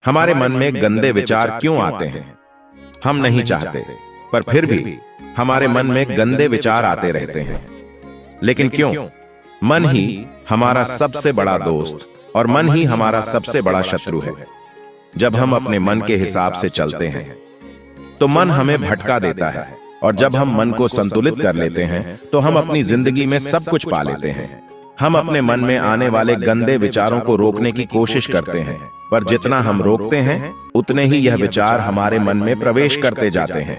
हमारे मन में गंदे विचार क्यों आते हैं? हम नहीं चाहते, पर फिर भी हमारे मन में गंदे विचार आते रहते हैं। लेकिन क्यों? मन ही हमारा सबसे बड़ा दोस्त और मन ही हमारा सबसे बड़ा शत्रु है। जब हम अपने मन के हिसाब से चलते हैं तो मन हमें भटका देता है, और जब हम मन को संतुलित कर लेते हैं तो हम अपनी जिंदगी में सब कुछ पा लेते हैं। हम अपने मन में आने वाले गंदे विचारों को रोकने की कोशिश करते हैं, पर जितना हम रोकते हैं उतने ही यह विचार हमारे मन में प्रवेश करते जाते हैं।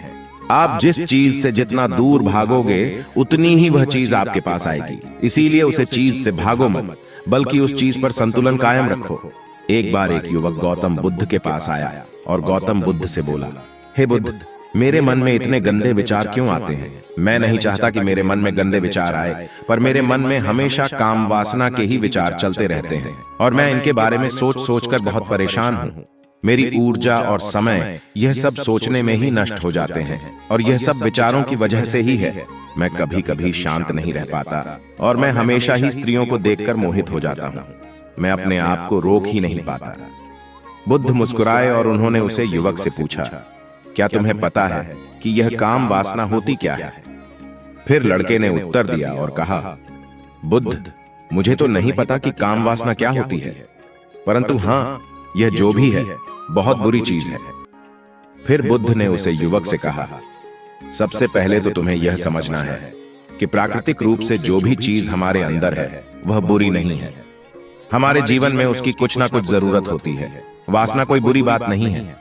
आप जिस चीज से जितना दूर भागोगे उतनी ही वह चीज आपके पास आएगी। इसीलिए उसे चीज से भागो मत, बल्कि उस चीज पर संतुलन कायम रखो। एक बार एक युवक गौतम बुद्ध के पास आया और गौतम बुद्ध से बोला, हे बुद्ध, मेरे मन में इतने गंदे विचार क्यों आते हैं? मैं नहीं चाहता कि मेरे मन में गंदे विचार आए, पर मेरे मन में हमेशा काम वासना के ही विचार चलते रहते हैं और मैं इनके बारे में सोच सोचकर बहुत परेशान हूँ। मेरी ऊर्जा और समय यह सब सोचने में ही नष्ट हो जाते हैं, और यह सब विचारों की वजह से ही है। मैं कभी कभी शांत नहीं रह पाता और मैं हमेशा ही स्त्रियों को देखकर मोहित हो जाता हूँ। मैं अपने आप को रोक ही नहीं पाता। बुद्ध मुस्कुराए और उन्होंने उसे युवक से पूछा, क्या तुम्हें पता है कि यह काम वासना होती क्या है? फिर लड़के ने उत्तर दिया और कहा, बुद्ध, मुझे तो नहीं पता कि काम वासना क्या होती है, परंतु हाँ, यह जो भी है बहुत बुरी चीज है। फिर बुद्ध ने उसे युवक से कहा, सबसे पहले तो तुम्हें यह समझना है कि प्राकृतिक रूप से जो भी चीज हमारे अंदर है वह बुरी नहीं है। हमारे जीवन में उसकी कुछ ना कुछ जरूरत होती है। वासना कोई बुरी बात नहीं है।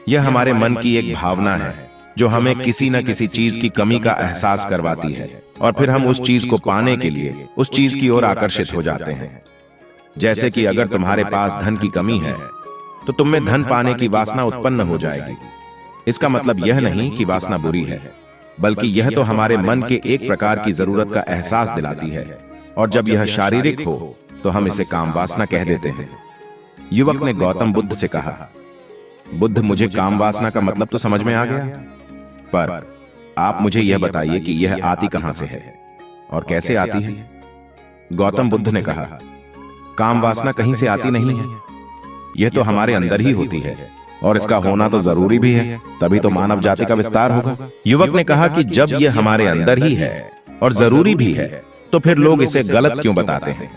यह हमारे मन की एक भावना है जो हमें किसी न किसी चीज की कमी का एहसास करवाती है, और फिर हम उस चीज को पाने के लिए उस चीज की ओर आकर्षित हो जाते हैं। जैसे कि अगर तुम्हारे पास धन की कमी है तो तुम में धन पाने की वासना उत्पन्न हो जाएगी। इसका मतलब यह नहीं कि वासना बुरी है, बल्कि यह तो हमारे मन के एक प्रकार की जरूरत का एहसास दिलाती है, और जब यह शारीरिक हो तो हम इसे काम वासना कह देते हैं। युवक ने गौतम बुद्ध से कहा, बुद्ध, मुझे काम वासना का मतलब तो समझ में आ गया, पर आप मुझे यह बताइए कि यह आती कहां से है और कैसे आती है? गौतम बुद्ध ने कहा, काम वासना कहीं से आती नहीं है, यह तो हमारे अंदर ही होती है, और इसका होना तो जरूरी भी है, तभी तो मानव जाति का विस्तार होगा। युवक ने कहा कि जब यह हमारे अंदर ही है और जरूरी भी है, तो फिर लोग इसे गलत क्यों बताते हैं?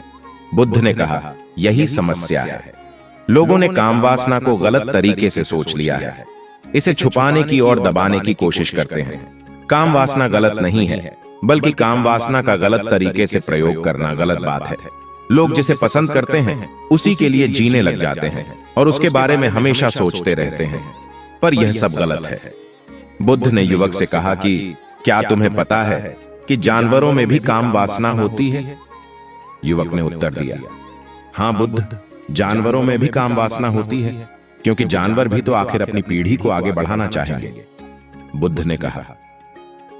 बुद्ध ने कहा, यही समस्या है। लोगों ने काम वासना को गलत तरीके से सोच लिया है। इसे छुपाने की और दबाने की कोशिश करते हैं। काम वासना गलत नहीं है, बल्कि काम वासना का गलत तरीके से प्रयोग करना गलत बात है। लोग जिसे पसंद करते हैं उसी के लिए जीने लग जाते हैं और उसके बारे में हमेशा सोचते रहते हैं, पर यह सब गलत है। बुद्ध ने युवक से कहा कि क्या तुम्हें पता है कि जानवरों में भी काम वासना होती है? युवक ने उत्तर दिया, हाँ बुद्ध, जानवरों में भी काम वासना होती है, क्योंकि जानवर भी तो आखिर अपनी पीढ़ी को आगे बढ़ाना चाहेंगे। बुद्ध ने कहा,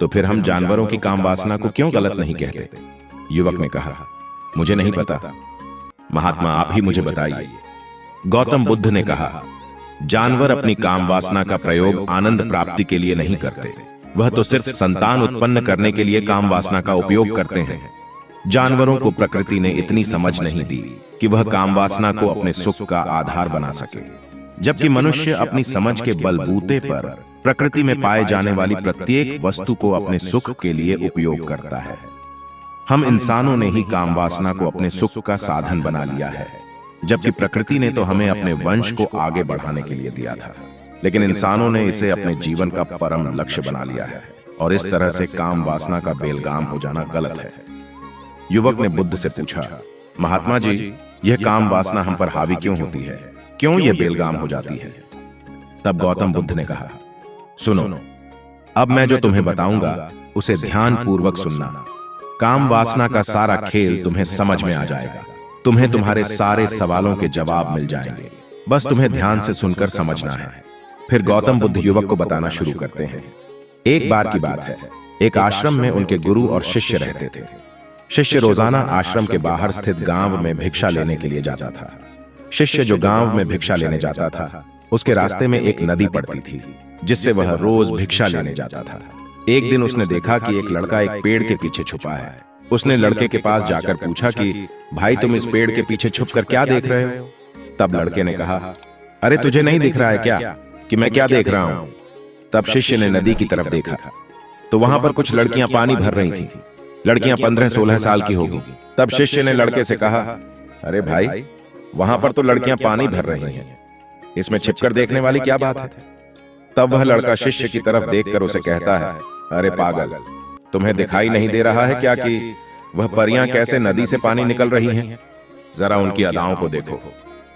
तो फिर हम जानवरों की काम वासना को क्यों गलत नहीं कहते? युवक ने कहा, मुझे नहीं पता, महात्मा आप ही मुझे बताइए। गौतम बुद्ध ने कहा, जानवर अपनी काम वासना का प्रयोग आनंद प्राप्ति के लिए नहीं करते, वह तो सिर्फ संतान उत्पन्न करने के लिए काम वासना का उपयोग करते हैं। जानवरों को प्रकृति ने इतनी समझ नहीं दी कि वह काम वासना को अपने सुख का आधार बना सके, जबकि मनुष्य अपनी समझ के बलबूते पर प्रकृति में पाए जाने वाली प्रत्येक वस्तु को अपने सुख के लिए उपयोग करता है। हम इंसानों ने ही काम वासना को अपने सुख का साधन बना लिया है, जबकि प्रकृति ने तो हमें अपने वंश को आगे बढ़ाने के लिए दिया था, लेकिन इंसानों ने इसे अपने जीवन का परम लक्ष्य बना लिया है, और इस तरह से काम वासना का बेलगाम हो जाना गलत है। युवक ने बुद्ध से पूछा, महात्मा जी, यह काम वासना हम पर हावी क्यों होती है? क्यों यह बेलगाम हो जाती है? तब गौतम बुद्ध ने कहा, सुनो, अब मैं जो तुम्हें बताऊंगा उसे ध्यान पूर्वक सुनना। काम वासना का सारा खेल तुम्हें समझ में आ जाएगा। तुम्हें तुम्हारे सारे सवालों के जवाब मिल जाएंगे, बस तुम्हें ध्यान से सुनकर समझना है। फिर गौतम बुद्ध युवक को बताना शुरू करते हैं। एक बार की बात है, एक आश्रम में उनके गुरु और शिष्य रहते थे। शिष्य रोजाना आश्रम के बाहर स्थित गांव में भिक्षा लेने के लिए जाता था। शिष्य जो गांव में भिक्षा लेने जाता था, उसके रास्ते में एक नदी पड़ती थी, जिससे वह रोज भिक्षा लेने जाता था। एक दिन उसने देखा कि एक लड़का एक पेड़ के पीछे छुपा है। उसने लड़के के पास जाकर पूछा कि भाई, तुम इस पेड़ के पीछे छुपकर क्या देख रहे हो? तब लड़के ने कहा, अरे तुझे नहीं दिख रहा है क्या कि मैं क्या देख रहा हूं? तब शिष्य ने नदी की तरफ देखा तो वहां पर कुछ लड़कियां पानी भर रही थी। लड़कियां 15-16 साल की होगी। तब शिष्य ने लड़के से कहा, अरे भाई, वहां पर तो लड़कियां पानी भर रही हैं, इसमें छिपकर देखने वाली क्या बात है? तब वह लड़का शिष्य की तरफ देखकर उसे कहता है, अरे पागल, तुम्हें दिखाई नहीं दे रहा है क्या कि वह परियां कैसे नदी से पानी निकल रही हैं? जरा उनकी अदाओं को देखो,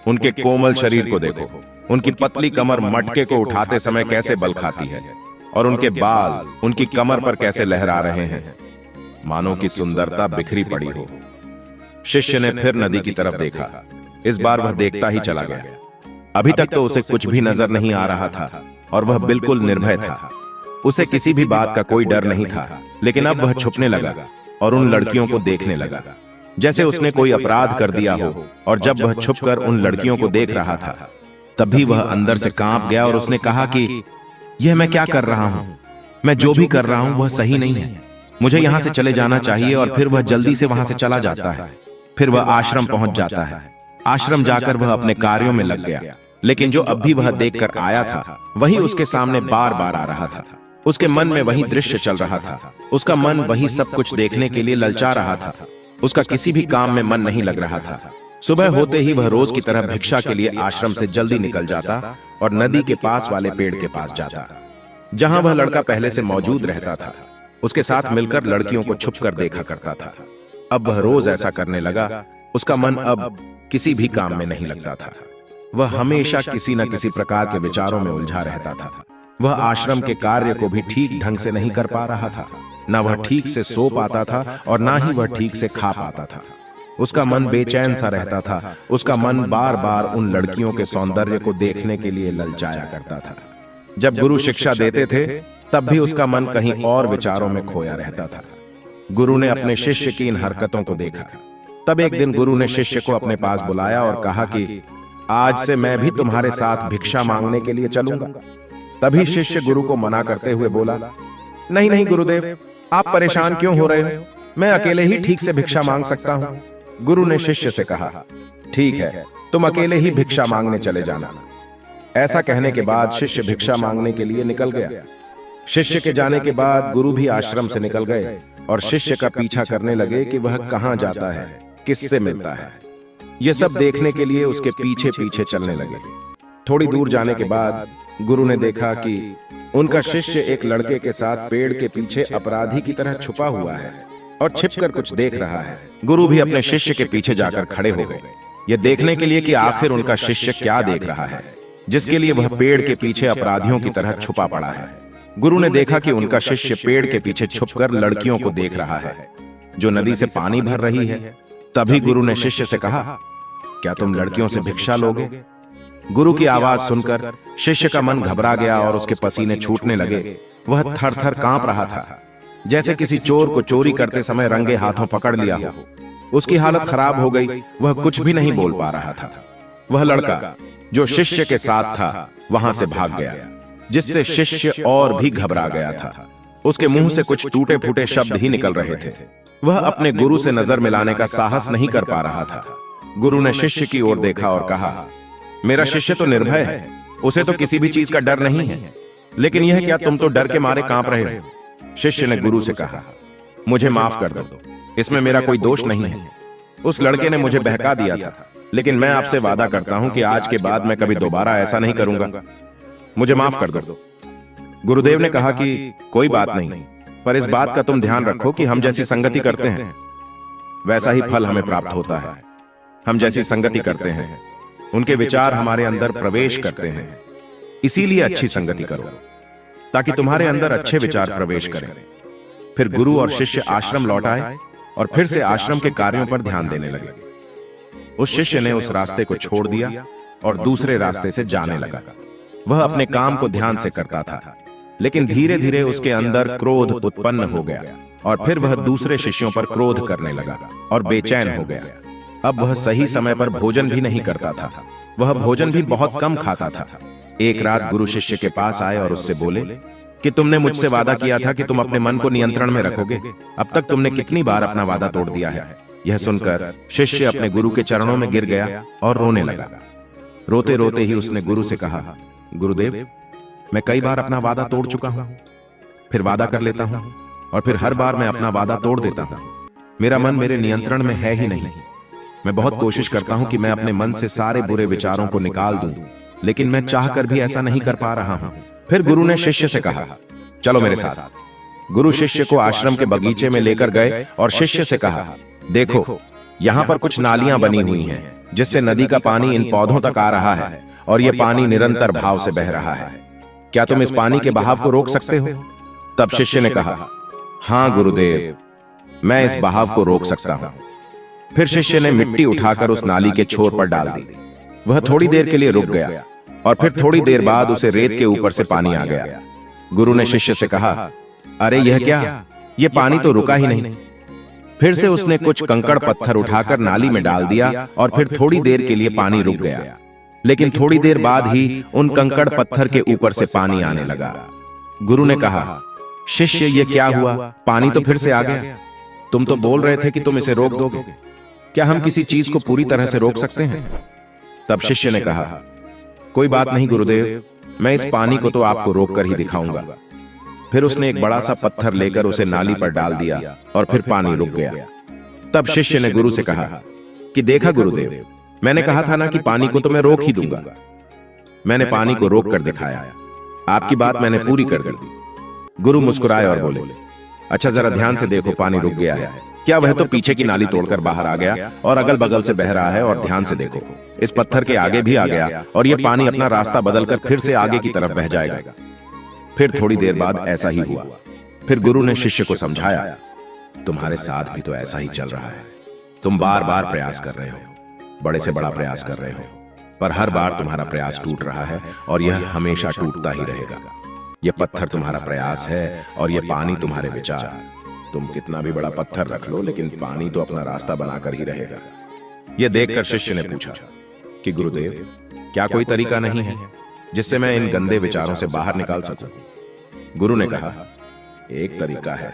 उनके कोमल शरीर को देखो, उनकी पतली कमर मटके को उठाते समय कैसे बल खाती है, और उनके बाल उनकी कमर पर कैसे लहरा रहे हैं, मानो की सुंदरता बिखरी पड़ी हो। शिष्य ने फिर नदी की तरफ देखा। इस बार वह देखता ही चला गया। अभी तक तो उसे कुछ भी नजर नहीं आ रहा था और वह बिल्कुल निर्भय था। उसे किसी भी बात का कोई डर नहीं था। लेकिन अब वह छुपने लगा और उन लड़कियों को देखने लगा जैसे उसने कोई अपराध कर दिया हो। और जब वह छुपकर उन लड़कियों को देख रहा था तभी वह अंदर से कांप गया और उसने कहा कि यह मैं क्या कर रहा हूं? मैं जो भी कर रहा हूं वह सही नहीं है। मुझे यहां से चले जाना चाहिए। और फिर वह जल्दी से वहां से चला जाता है। फिर वह आश्रम पहुंच जाता है। आश्रम जाकर वह अपने कार्यों में लग गया। लेकिन जो अभी वह देखकर आया था वही उसके सामने बार बार आ रहा था। उसके मन में वही दृश्य चल रहा था। उसका मन वही सब कुछ देखने के लिए ललचा रहा था। उसका किसी भी काम में मन नहीं लग रहा था। सुबह होते ही वह रोज की तरह भिक्षा के लिए आश्रम से जल्दी निकल जाता और नदी के पास वाले पेड़ के पास जाता, जहां वह लड़का पहले से मौजूद रहता था। उसके साथ मिलकर लड़कियों को छुपकर देखा करता था। अब वह रोज ऐसा करने लगा। उसका मन अब किसी भी काम में नहीं लगता था। वह हमेशा किसी न किसी प्रकार के विचारों में उलझा रहता था। वह आश्रम के कार्य को भी ठीक ढंग से नहीं कर पा रहा था। न वह ठीक से सो पाता था और ना ही वह ठीक से खा पाता था। उसका मन बेचैन सा रहता था। उसका मन बार बार उन लड़कियों के सौंदर्य को देखने के लिए ललचाया करता था। जब गुरु शिक्षा देते थे तब भी उसका मन कहीं और विचारों में खोया रहता था। गुरु ने अपने शिष्य की इन हरकतों को देखा। तब एक दिन गुरु ने शिष्य को अपने पास बुलाया और कहा कि आज से मैं भी तुम्हारे साथ भिक्षा मांगने के लिए चलूंगा। तभी शिष्य गुरु को मना करते हुए बोला, नहीं नहीं गुरुदेव, आप परेशान क्यों हो रहे हो? मैं अकेले ही ठीक से भिक्षा मांग सकता हूं। गुरु ने शिष्य से कहा, ठीक है, तुम अकेले ही भिक्षा मांगने चले जाना। ऐसा कहने के बाद शिष्य भिक्षा मांगने के लिए निकल गया। शिष्य के जाने के बाद गुरु भी आश्रम से निकल गए और शिष्य का पीछा करने लगे कि वह कहां जाता है, किससे मिलता है। यह सब देखने के लिए उसके पीछे पीछे चलने लगे। थोड़ी दूर जाने के बाद गुरु ने देखा कि उनका शिष्य एक लड़के के साथ पेड़ के पीछे अपराधी की तरह छुपा हुआ है और छिपकर कुछ देख रहा है। गुरु भी अपने शिष्य के पीछे जाकर खड़े हो गए, यह देखने के लिए कि आखिर उनका शिष्य क्या देख रहा है, जिसके लिए वह पेड़ के पीछे अपराधियों की तरह छुपा पड़ा है। गुरु ने देखा कि उनका शिष्य पेड़ के पीछे छुपकर लड़कियों को देख रहा है जो नदी से पानी भर रही है। तभी गुरु ने शिष्य से कहा, क्या तुम लड़कियों से भिक्षा लोगे? गुरु की आवाज सुनकर शिष्य का मन घबरा गया और उसके पसीने छूटने लगे। वह थर थर कांप रहा था, जैसे किसी चोर को चोरी करते समय रंगे हाथों पकड़ लिया हो। उसकी हालत खराब हो गई। वह कुछ भी नहीं बोल पा रहा था। वह लड़का जो शिष्य के साथ था वहां से भाग गया, जिससे शिष्य और भी घबरा गया था। उसके मुंह से कुछ टूटे फूटे शब्द ही निकल रहे थे। वह अपने गुरु से नजर मिलाने का साहस नहीं कर पा रहा था। गुरु ने शिष्य की ओर देखा और कहा, मेरा शिष्य तो निर्भय है, उसे तो किसी भी चीज का डर नहीं है, लेकिन यह क्या तुम तो डर के मारे कांप रहे हो? शिष्य ने गुरु से कहा, मुझे माफ कर दो, इसमें मेरा कोई दोष नहीं है। उस लड़के ने मुझे बहका दिया था, लेकिन मैं आपसे वादा करता हूं कि आज के बाद मैं कभी दोबारा ऐसा नहीं करूंगा। मुझे माफ कर दो। गुरुदेव ने कहा कि कोई बात नहीं, पर इस बात का तुम ध्यान रखो कि हम जैसी संगति करते हैं वैसा ही फल हमें प्राप्त होता है। हम जैसी संगति करते हैं उनके विचार हमारे अंदर प्रवेश करते हैं। इसीलिए अच्छी संगति करो ताकि तुम्हारे अंदर अच्छे विचार प्रवेश करें। फिर गुरु और शिष्य आश्रम लौट आए और फिर से आश्रम के कार्यों पर ध्यान देने लगे। उस शिष्य ने उस रास्ते को छोड़ दिया और दूसरे रास्ते से जाने लगा। वह अपने काम को ध्यान से करता था, लेकिन धीरे धीरे उसके अंदर क्रोध उत्पन्न हो गया और फिर वह दूसरे शिष्यों पर क्रोध करने लगा और बेचैन हो गया। अब वह सही समय पर भोजन भी नहीं करता था। वह भोजन भी बहुत कम खाता था। एक रात गुरु शिष्य के पास आए और उससे बोले कि तुमने मुझसे वादा किया था कि तुम अपने मन को नियंत्रण में रखोगे। अब तक तुमने कितनी बार अपना वादा तोड़ दिया है। यह सुनकर शिष्य अपने गुरु के चरणों में गिर गया और रोने लगा। रोते रोते ही उसने गुरु से कहा, गुरुदेव, मैं कई बार अपना वादा तोड़ चुका हूं, फिर वादा कर लेता हूं और फिर हर बार मैं अपना वादा तोड़ देता हूं। मेरा मन मेरे नियंत्रण में है ही नहीं। मैं बहुत कोशिश करता हूं कि मैं अपने मन से सारे बुरे विचारों को निकाल दूं, लेकिन मैं चाहकर भी ऐसा नहीं कर पा रहा हूं। फिर गुरु ने शिष्य से कहा, चलो मेरे साथ। गुरु शिष्य को आश्रम के बगीचे में लेकर गए और शिष्य से कहा, देखो, यहाँ पर कुछ नालियां बनी हुई हैं, जिससे नदी का पानी इन पौधों तक आ रहा है और यह पानी निरंतर भाव से बह रहा है। क्या तुम इस पानी के बहाव को रोक सकते हो? तब शिष्य ने कहा, हाँ गुरुदेव, मैं इस बहाव को रोक सकता हूं। फिर शिष्य ने मिट्टी उठाकर उस नाली के छोर पर डाल दी। वह थोड़ी देर के लिए रुक गया और फिर थोड़ी देर बाद उसे रेत के ऊपर से पानी आ गया। गुरु ने शिष्य से कहा, अरे यह क्या, यह पानी तो रुका ही नहीं। फिर से उसने कुछ कंकड़ पत्थर उठाकर नाली में डाल दिया और फिर थोड़ी देर के लिए पानी रुक गया, लेकिन थोड़ी देर बाद ही उन कंकड़ पत्थर के ऊपर से पानी आने लगा। गुरु ने कहा, शिष्य, ये क्या हुआ? पानी तो फिर से आ गया। तुम तो बोल रहे थे कि तुम इसे रोक दोगे। क्या हम किसी चीज को पूरी तरह से रोक सकते हैं? तब शिष्य ने कहा, कोई बात नहीं गुरुदेव, मैं इस पानी को तो आपको रोक कर ही दिखाऊंगा। फिर उसने एक बड़ा सा पत्थर लेकर उसे नाली पर डाल दिया और फिर पानी रुक गया। तब शिष्य ने गुरु से कहा कि देखा गुरुदेव, मैंने कहा था ना कि पानी को तो मैं रोक ही दूंगा। मैंने पानी को रोक कर दिखाया। आपकी बात मैंने पूरी कर दी। गुरु मुस्कुराए और बोले, अच्छा जरा ध्यान से देखो, पानी रुक गया है। क्या वह तो पीछे की नाली तोड़कर बाहर आ गया और अगल बगल से बह रहा है, और ध्यान से देखो, इस पत्थर के आगे भी आ गया और यह पानी अपना रास्ता बदलकर फिर से आगे की तरफ बह जाएगा। फिर थोड़ी देर बाद ऐसा ही हुआ। फिर गुरु ने शिष्य को समझाया, तुम्हारे साथ भी तो ऐसा ही चल रहा है। तुम बार बार प्रयास कर रहे हो, बड़े से बड़ा प्रयास कर रहे हो, पर हर बार तुम्हारा प्रयास टूट रहा है और यह हमेशा टूटता ही रहेगा। यह पत्थर तुम्हारा प्रयास है और यह पानी तुम्हारे विचार। तुम कितना भी बड़ा पत्थर रख लो, लेकिन पानी तो अपना रास्ता बनाकर ही रहेगा। यह देखकर शिष्य ने पूछा कि गुरुदेव, क्या कोई तरीका नहीं है जिससे मैं इन गंदे विचारों से बाहर निकाल सकूं? गुरु ने कहा, एक तरीका है।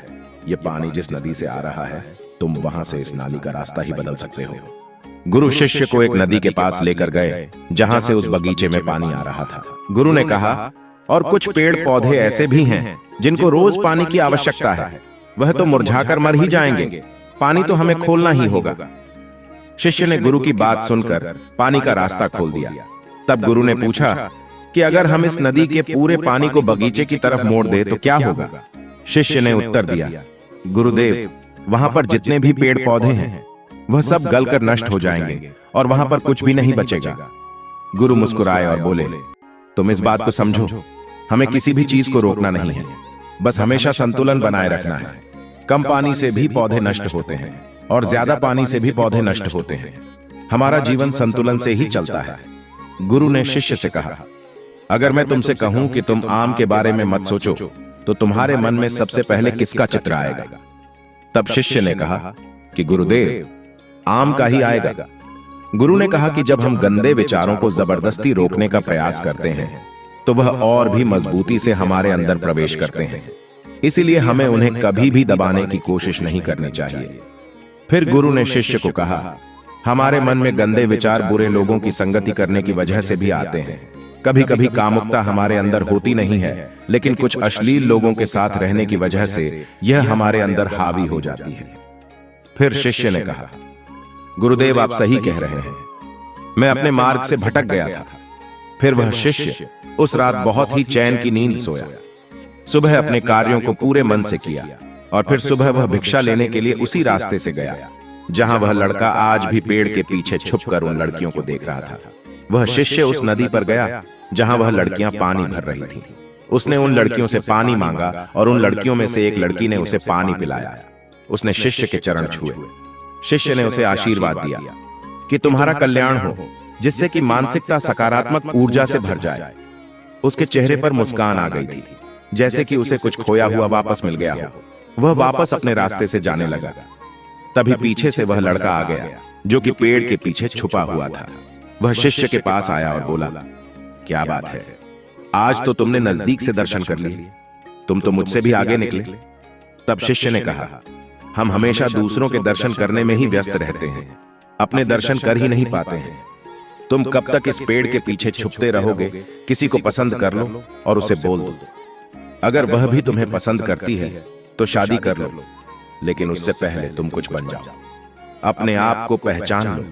यह पानी जिस नदी से आ रहा है, तुम वहां से इस नाली का रास्ता ही बदल सकते हो। गुरु शिष्य को एक नदी के पास लेकर गए जहां से उस बगीचे में पानी आ रहा था। गुरु ने कहा, और कुछ पेड़ पौधे ऐसे भी हैं जिनको रोज पानी की आवश्यकता है, वह तो मुरझाकर मर ही जाएंगे, पानी तो हमें खोलना ही होगा। शिष्य ने गुरु की बात सुनकर पानी का रास्ता खोल दिया। तब गुरु ने पूछा कि अगर हम इस नदी के पूरे पानी को बगीचे की तरफ मोड़ दे तो क्या होगा? शिष्य ने उत्तर दिया, गुरुदेव, वहां पर जितने भी पेड़ पौधे हैं वह सब गलकर नष्ट हो जाएंगे और वहां पर कुछ भी नहीं बचेगा। गुरु मुस्कुराए और बोले, तुम इस बात को समझो, हमें किसी भी चीज को रोकना नहीं है, बस हमेशा संतुलन बनाए रखना है। कम पानी से भी पौधे नष्ट होते हैं और ज्यादा पानी से भी पौधे नष्ट होते हैं। हमारा जीवन संतुलन से ही चलता है। गुरु ने शिष्य से कहा, अगर मैं तुमसे कहूं कि तुम आम के बारे में मत सोचो, तो तुम्हारे मन में सबसे पहले किसका चित्र आएगा? तब शिष्य ने कहा कि गुरुदेव, आम का ही आएगा। गुरु ने कहा कि जब हम गंदे विचारों को जबरदस्ती रोकने का प्रयास करते हैं तो वह और भी मजबूती से हमारे अंदर प्रवेश करते हैं, इसीलिए हमें उन्हें कभी भी दबाने की कोशिश नहीं करनी चाहिए। फिर गुरु ने शिष्य को कहा, हमारे मन में गंदे विचार बुरे लोगों की संगति करने की वजह से भी आते हैं। कभी कभी कामुकता हमारे अंदर होती नहीं है, लेकिन कुछ अश्लील लोगों के साथ रहने की वजह से यह हमारे अंदर हावी हो जाती है। फिर शिष्य ने कहा, गुरुदेव, आप सही कह रहे हैं, मैं अपने मार्ग से भटक गया था। फिर वह शिष्य उस रात बहुत ही चैन की नींद सोया। सुबह अपने कार्यों को पूरे मन से किया और फिर सुबह वह भिक्षा लेने के लिए उसी रास्ते से गया जहां वह लड़का आज भी पेड़ के पीछे छुपकर उन लड़कियों को देख रहा था। वह शिष्य उस नदी पर गया जहां वह लड़कियां पानी भर रही थीं। उसने उन लड़कियों से पानी मांगा और उन लड़कियों में से एक लड़की ने उसे पानी पिलाया। उसने शिष्य के चरण छुए। शिष्य ने उसे आशीर्वाद दिया कि तुम्हारा कल्याण हो, जिससे कि मानसिकता सकारात्मक ऊर्जा से भर जाए। उसके चेहरे पर मुस्कान आ गई थी, जैसे कि उसे कुछ खोया हुआ वापस मिल गया हो। वह वापस अपने रास्ते से जाने लगा। तभी पीछे से वह लड़का आ गया जो कि पेड़ के पीछे छुपा हुआ था। वह शिष्य के पास आया और बोला, क्या बात है, आज तो तुमने नजदीक से दर्शन कर लिए, तुम तो मुझसे भी आगे निकले। तब शिष्य ने कहा, हम हमेशा दूसरों के दर्शन करने में ही व्यस्त रहते हैं, अपने दर्शन कर ही नहीं पाते हैं। तुम कब तक इस पेड़ के पीछे छुपते रहोगे? किसी को पसंद कर लो और उसे बोल दो। अगर वह भी तुम्हें पसंद करती है तो शादी कर लो, लेकिन उससे पहले तुम कुछ बन जाओ। अपने आप को पहचान लो।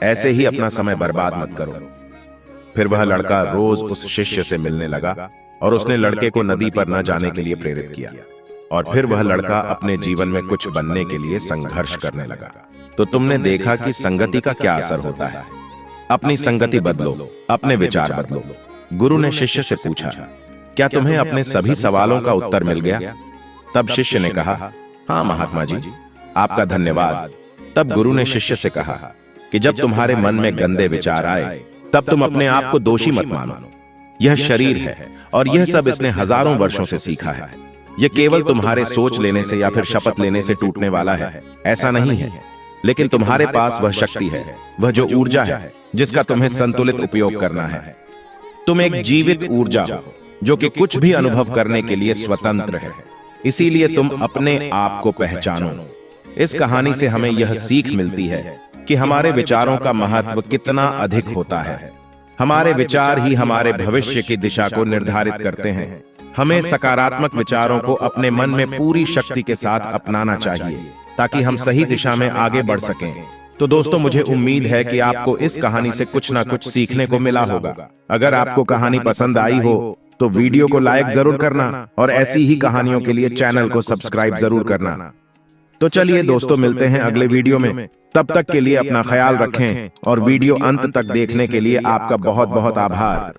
ऐसे ही अपना समय बर्बाद मत करो। फिर वह लड़का रोज उस शिष्य से मिलने लगा और उसने लड़के को नदी पर न जाने के लिए प्रेरित किया। और फिर वह लड़का अपने जीवन में कुछ बनने के लिए संघर्ष करने लगा। तो तुमने देखा कि संगति का क्या असर होता है। अपनी संगति बदलो, अपने विचार बदलो। गुरु ने शिष्य से पूछा, क्या तुम्हें अपने सभी सवालों का उत्तर मिल गया? तब शिष्य ने कहा, हाँ महात्मा जी, आपका धन्यवाद। तब गुरु ने शिष्य से कहा कि जब तुम्हारे मन में गंदे विचार आए तब तुम अपने आप को दोषी मत मानो। यह शरीर है और यह सब इसने हजारों वर्षों से सीखा है। यह केवल तुम्हारे सोच लेने से या फिर शपथ लेने से टूटने वाला है, ऐसा नहीं है। लेकिन तुम्हारे पास वह शक्ति है, वह जो ऊर्जा है जिसका तुम्हें संतुलित उपयोग करना है। तुम एक जीवित ऊर्जा हो जो कि कुछ भी अनुभव करने के लिए स्वतंत्र है। इसीलिए तुम अपने आप को पहचानो। इस कहानी से हमें यह सीख मिलती है कि हमारे विचारों का महत्व कितना अधिक होता है। हमारे विचार ही हमारे भविष्य की दिशा को निर्धारित करते हैं। हमें सकारात्मक विचारों को अपने मन में पूरी शक्ति के साथ अपनाना चाहिए ताकि हम सही दिशा में आगे बढ़ सकें। तो दोस्तों, मुझे उम्मीद है कि आपको इस कहानी से कुछ ना कुछ सीखने को मिला होगा। अगर आपको कहानी पसंद आई हो तो वीडियो को लाइक जरूर करना और ऐसी ही कहानियों के लिए चैनल को सब्सक्राइब जरूर करना। तो चलिए दोस्तों, मिलते हैं अगले वीडियो में। तब तक के लिए अपना ख्याल रखें और वीडियो अंत तक देखने के लिए आपका बहुत बहुत आभार।